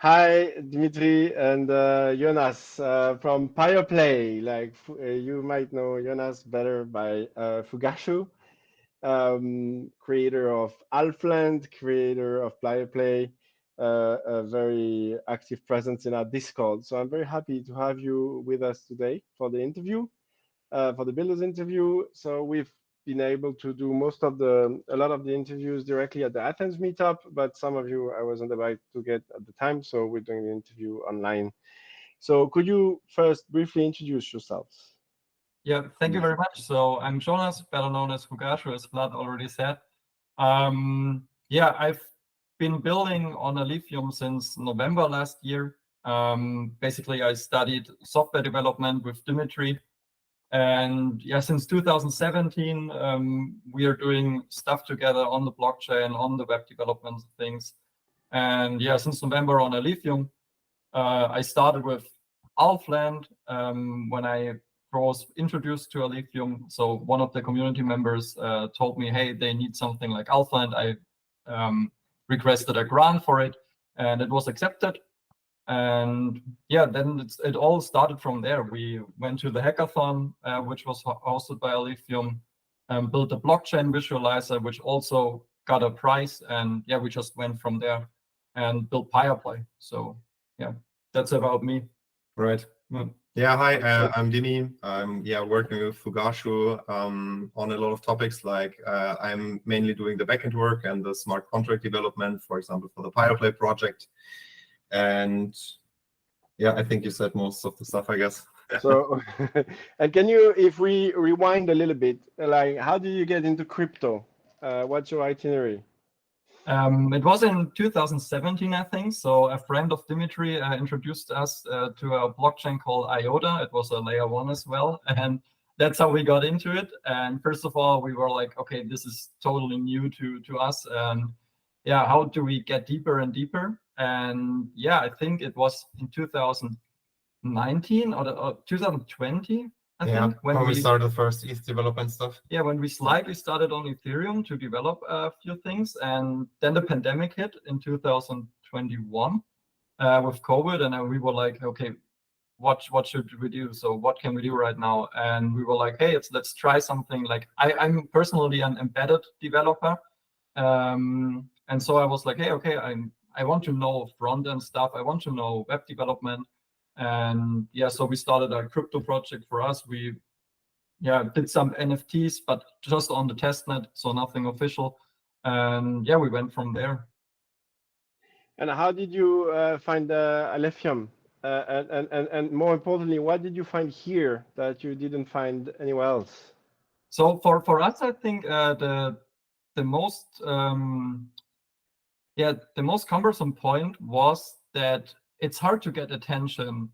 Hi, Dmitrij and Jonas from PyrePlay. You might know Jonas better by Fugashu, creator of Alph.Land, creator of PyrePlay, a very active presence in our Discord. So I'm very happy to have you with us today for the interview, for the Builders interview. So we've been able to do a lot of the interviews directly at the Athens meetup, but some of you I wasn't able to get at the time, so we're doing the interview online. So could you first briefly introduce yourselves? Yeah, thank you very much. So I'm Jonas, better known as Fugashu, as Vlad already said. Yeah, I've been building on Alephium since November last year. Basically, I studied software development with Dmitrij. And yeah, since 2017, we are doing stuff together on the blockchain, on the web development things. And yeah, since November on Alephium, I started with Alph.Land when I was introduced to Alephium. So one of the community members told me, hey, they need something like Alph.Land. I requested a grant for it, and it was accepted. And yeah, then it all started from there. We went to the hackathon, which was hosted by Alephium, built a blockchain visualizer, which also got a prize. And yeah, we just went from there and built PyrePlay. So yeah, that's about me. Right. Yeah, hi, I'm Dini. I'm working with Fugashu on a lot of topics. Like I'm mainly doing the backend work and the smart contract development, for example, for the PyrePlay project. And yeah, I think you said most of the stuff, I guess. So, and can you, if we rewind a little bit, like how did you get into crypto? What's your itinerary? It was in 2017, I think. So a friend of Dmitrij introduced us to a blockchain called IOTA. It was a layer 1 as well. And that's how we got into it. And first of all, we were like, okay, this is totally new to us. And yeah, how do we get deeper and deeper? And yeah, I think it was in 2019 or 2020. I think when we started the first ETH development stuff. Yeah, when we slightly started on Ethereum to develop a few things, and then the pandemic hit in 2021 with COVID, and we were like, okay, what should we do? So what can we do right now? And we were like, hey, let's try something. Like I'm personally an embedded developer, and so I was like, hey, okay, I want to know front end stuff. I want to know web development. And yeah, so we started a crypto project for us. We did some NFTs, but just on the testnet, so nothing official. And yeah, we went from there. And how did you find Alephium? And more importantly, what did you find here that you didn't find anywhere else? So for us, I think the most the most cumbersome point was that it's hard to get attention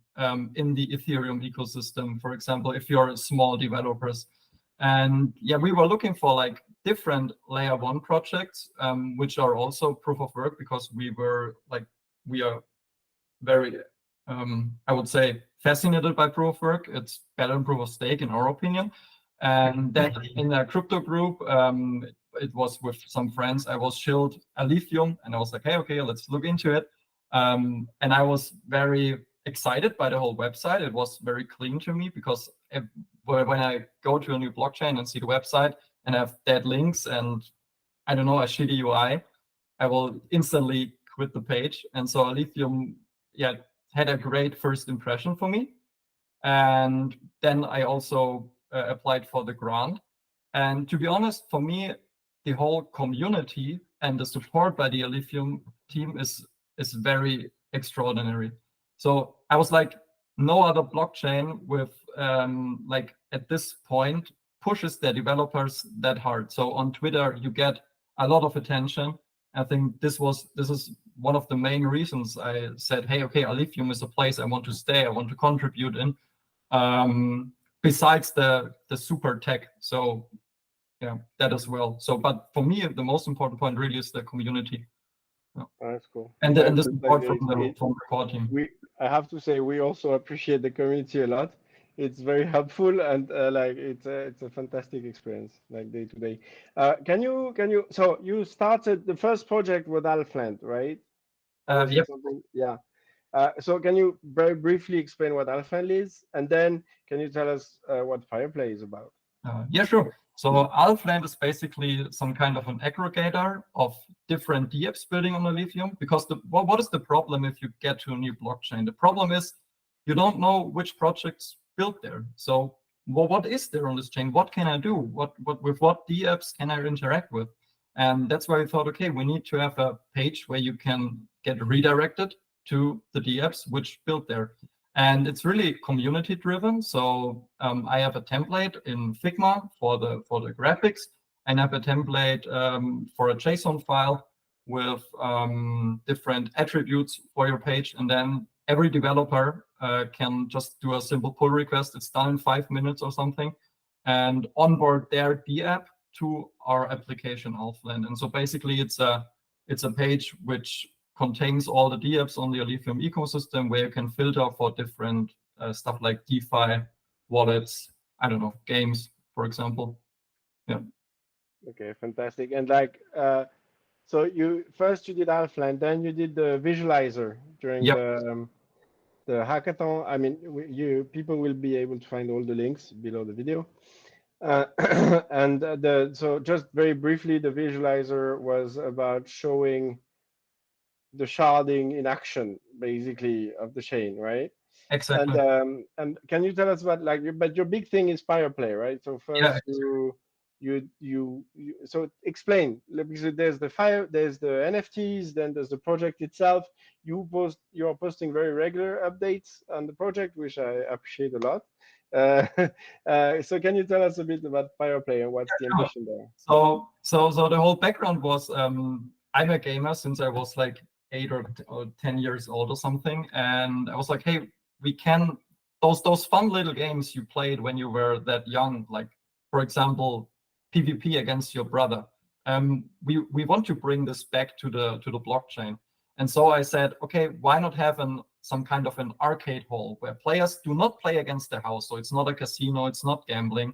in the Ethereum ecosystem. For example, if you're small developers, and yeah, we were looking for like different layer 1 projects, which are also proof of work, because we are very, I would say, fascinated by proof of work. It's better than proof of stake, in our opinion. And then in a crypto group, it was with some friends. I was shilled Alephium, and I was like, hey, okay, let's look into it. And I was very excited by the whole website. It was very clean to me, because when I go to a new blockchain and see the website and have dead links and, I don't know, a shitty UI, I will instantly quit the page. And so Alephium, had a great first impression for me. And then I also applied for the grant. And to be honest, for me, the whole community and the support by the Alephium team is very extraordinary. So I was like, no other blockchain with like at this point pushes their developers that hard. So on Twitter, you get a lot of attention. I think this is one of the main reasons I said, hey, okay, Alephium is a place I want to stay, I want to contribute in. Besides the super tech. So yeah, that as well. So, but for me, the most important point really is the community. Oh, that's cool. And the support from the core team. I have to say, we also appreciate the community a lot. It's very helpful, and it's a fantastic experience, like day to day. Can you? So you started the first project with Alph.Land, right? Yep. Yeah. So can you very briefly explain what Alpha.Land is, and then can you tell us what PyrePlay is about? Yeah, sure. So Alph.Land is basically some kind of an aggregator of different dApps building on Alephium. Because what is the problem if you get to a new blockchain? The problem is you don't know which projects built there. So what is there on this chain? What can I do? With what dApps can I interact with? And that's why we thought, okay, we need to have a page where you can get redirected to the dApps which built there. And it's really community driven. So I have a template in Figma for the graphics, and I have a template for a JSON file with different attributes for your page. And then every developer can just do a simple pull request. It's done in 5 minutes or something, and onboard their dApp to our application Alph.Land. And so basically it's a page which contains all the dApps on the Alephium ecosystem, where you can filter for different stuff like DeFi, wallets, I don't know, games, for example. Yeah. Okay, fantastic. And like, so you did Alpha.Land, then you did the visualizer during Yep. the hackathon. I mean, people will be able to find all the links below the video. And so just very briefly, the visualizer was about showing the sharding in action, basically, of the chain, right? Exactly. And can you tell us about but your big thing is PyrePlay, right? So first so explain, because there's there's the NFTs, then there's the project itself. You're posting very regular updates on the project, which I appreciate a lot. So can you tell us a bit about PyrePlay and what's the ambition there? So the whole background was I'm a gamer since I was like 8 or 10 years old or something, and I was like, hey, we can those fun little games you played when you were that young, like for example PvP against your brother. We want to bring this back to the blockchain. And so I said, okay, why not have some kind of an arcade hall where players do not play against the house? So it's not a casino, it's not gambling.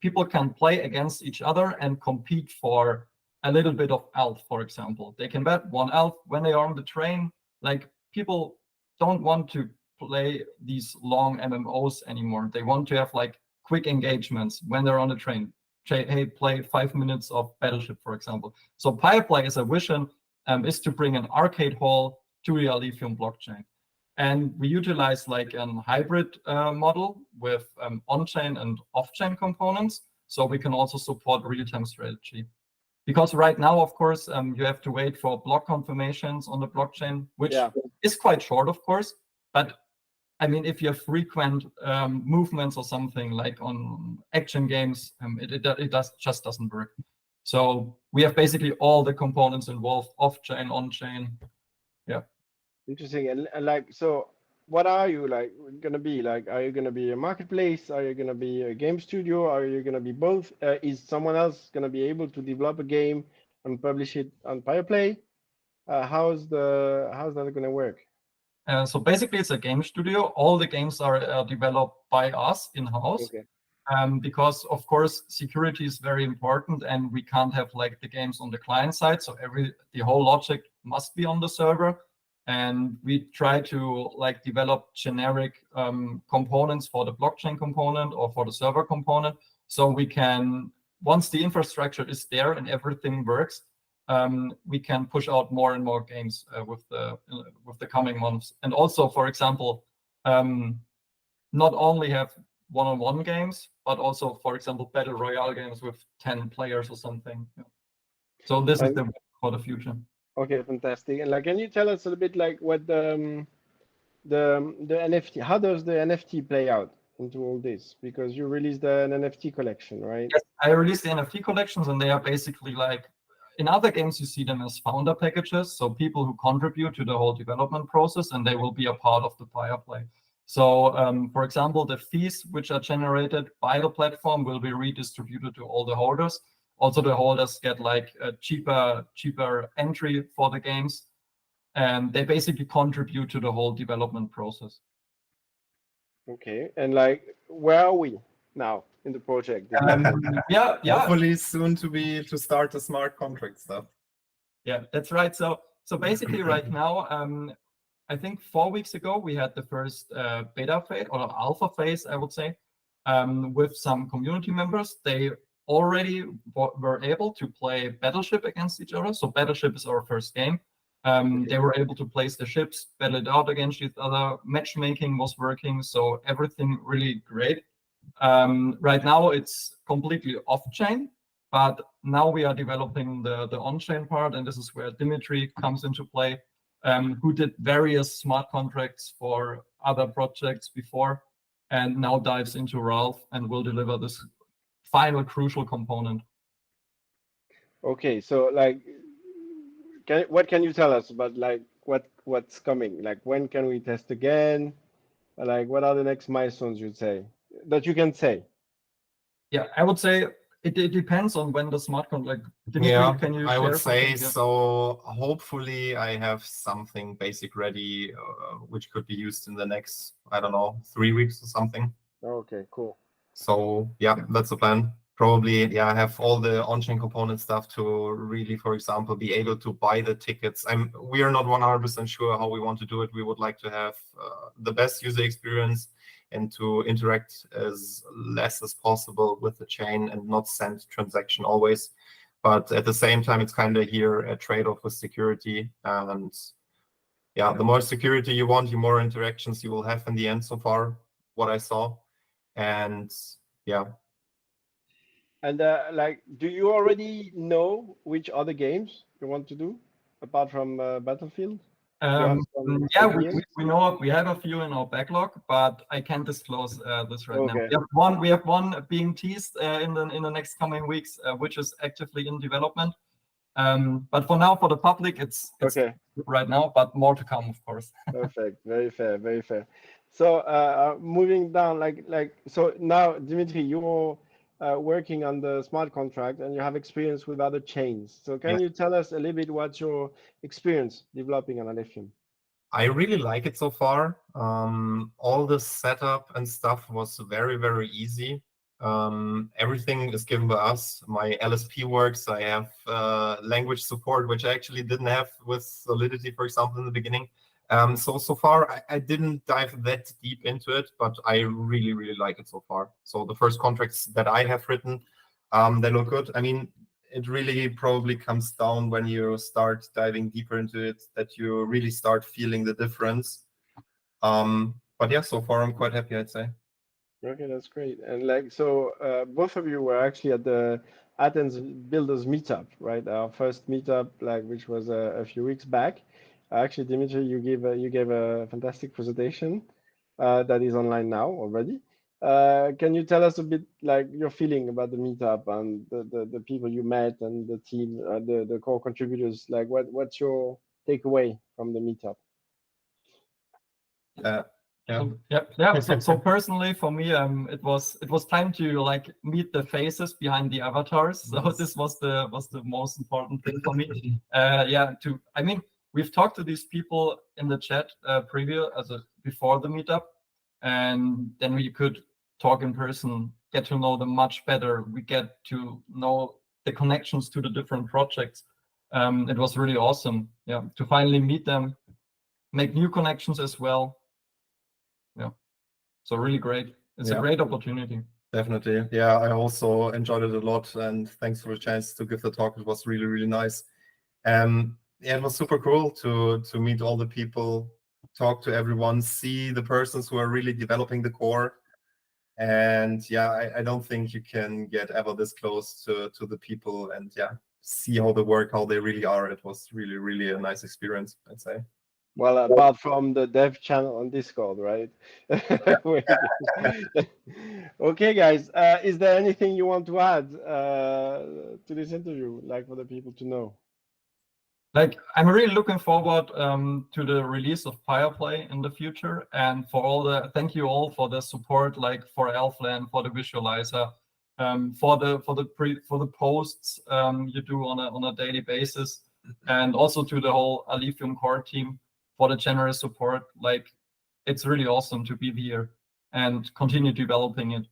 People can play against each other and compete for a little bit of Alph, for example. They can bet 1 Alph when they are on the train. Like, people don't want to play these long MMOs anymore. They want to have like quick engagements when they're on the train. Hey, play 5 minutes of Battleship, for example. So PyrePlay is a vision, is to bring an arcade hall to the Alephium blockchain. And we utilize like a hybrid model with on-chain and off-chain components. So we can also support real-time strategy. Because right now, of course, you have to wait for block confirmations on the blockchain, which is quite short, of course. But I mean, if you have frequent movements or something like on action games, it just doesn't work. So we have basically all the components involved, off-chain, on-chain. Yeah. Interesting. And like, so what are you like going to be? Like, are you going to be a marketplace? Are you going to be a game studio? Are you going to be both? Is someone else going to be able to develop a game and publish it on PyrePlay? How's that going to work? So basically, it's a game studio. All the games are developed by us in-house. Okay. Because of course security is very important, and we can't have like the games on the client side. So the whole logic must be on the server, and we try to like develop generic components for the blockchain component or for the server component. So we can, once the infrastructure is there and everything works, we can push out more and more games with the coming months. And also, for example, not only have one-on-one games, but also, for example, battle royale games with 10 players or something. Yeah. So this is for the future. Okay, fantastic. And like, can you tell us a little bit like what the NFT? How does the NFT play out into all this? Because you released an NFT collection, right? Yes, I released the NFT collections, and they are basically like, in other games you see them as founder packages, so people who contribute to the whole development process, and they will be a part of the PyrePlay. So, for example, the fees which are generated by the platform will be redistributed to all the holders. Also, the holders get like a cheaper entry for the games, and they basically contribute to the whole development process. Okay, and like, where are we now in the project? Yeah. Hopefully soon to start the smart contract stuff. Yeah, that's right. So basically, right now, I think 4 weeks ago, we had the first beta phase or alpha phase, I would say, with some community members. They already were able to play Battleship against each other. So Battleship is our first game. They were able to place the ships, battle it out against each other. Matchmaking was working, so everything really great. Right now, it's completely off-chain, but now we are developing the on-chain part, and this is where Dmitrij comes into play, who did various smart contracts for other projects before, and now dives into Ralph and will deliver this final crucial component. Okay, so like, what can you tell us about like what's coming? Like, when can we test again? Like, what are the next milestones you'd say that you can say? Yeah, I would say it depends on when the smart contract. Dmitry, Yeah, can you I would share say something? Yeah. so. Hopefully, I have something basic ready, which could be used in the next, I don't know, 3 weeks or something. Okay, cool. So yeah, that's the plan. Probably, yeah, I have all the on-chain component stuff to really, for example, be able to buy the tickets. We are not 100% sure how we want to do it. We would like to have the best user experience and to interact as less as possible with the chain and not send transaction always. But at the same time, it's kind of here a trade-off with security. And yeah, the more security you want, the more interactions you will have in the end so far, what I saw. And yeah. And like, do you already know which other games you want to do apart from Battlefield? Do you have some Yeah, ideas? we know we have a few in our backlog, but I can't disclose this right now. Okay. We have one being teased in the next coming weeks, which is actively in development. But for now, for the public, it's Okay. right now, but more to come, of course. Perfect. Very fair. Very fair. So moving down, so now, Dmitry, you're working on the smart contract and you have experience with other chains. So can you tell us a little bit what's your experience developing on Alephium? I really like it so far. All the setup and stuff was very, very easy. Everything is given by us. My LSP works. I have language support, which I actually didn't have with Solidity, for example, in the beginning. So far, I didn't dive that deep into it, but I really, really like it so far. So the first contracts that I have written, they look good. I mean, it really probably comes down when you start diving deeper into it that you really start feeling the difference. But yeah, so far I'm quite happy, I'd say. Okay, that's great. And like, so both of you were actually at the Athens Builders Meetup, right? Our first meetup, like, which was a few weeks back. Actually, Dimitri, you gave a fantastic presentation that is online now already. Can you tell us a bit like your feeling about the meetup and the people you met and the team, the core contributors? Like, what's your takeaway from the meetup? Yeah. So personally, for me, it was time to like meet the faces behind the avatars. So this was the most important thing for me. I mean, we've talked to these people in the chat before the meetup, and then we could talk in person, get to know them much better. We get to know the connections to the different projects. It was really awesome, yeah, to finally meet them, make new connections as well. Yeah, so really great. It's a great opportunity. Definitely. Yeah, I also enjoyed it a lot, and thanks for the chance to give the talk. It was really, really nice. It was super cool to meet all the people, talk to everyone, see the persons who are really developing the core. And yeah, I don't think you can get ever this close to the people and see how they work, how they really are. It was really, really a nice experience, I'd say. Well, apart from the dev channel on Discord, right? Okay, guys, is there anything you want to add to this interview, like for the people to know? Like, I'm really looking forward to the release of PyrePlay in the future, and thank you all for the support, like for Alph.Land, for the visualizer, for the posts you do on a daily basis, and also to the whole Alephium core team for the generous support. Like, it's really awesome to be here and continue developing it.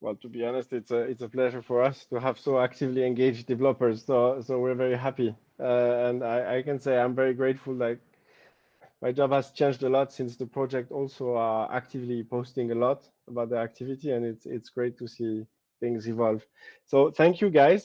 Well, to be honest, it's a pleasure for us to have so actively engaged developers. So we're very happy, and I can say I'm very grateful. Like, My job has changed a lot since the project also are actively posting a lot about their activity, and it's great to see things evolve. So thank you guys.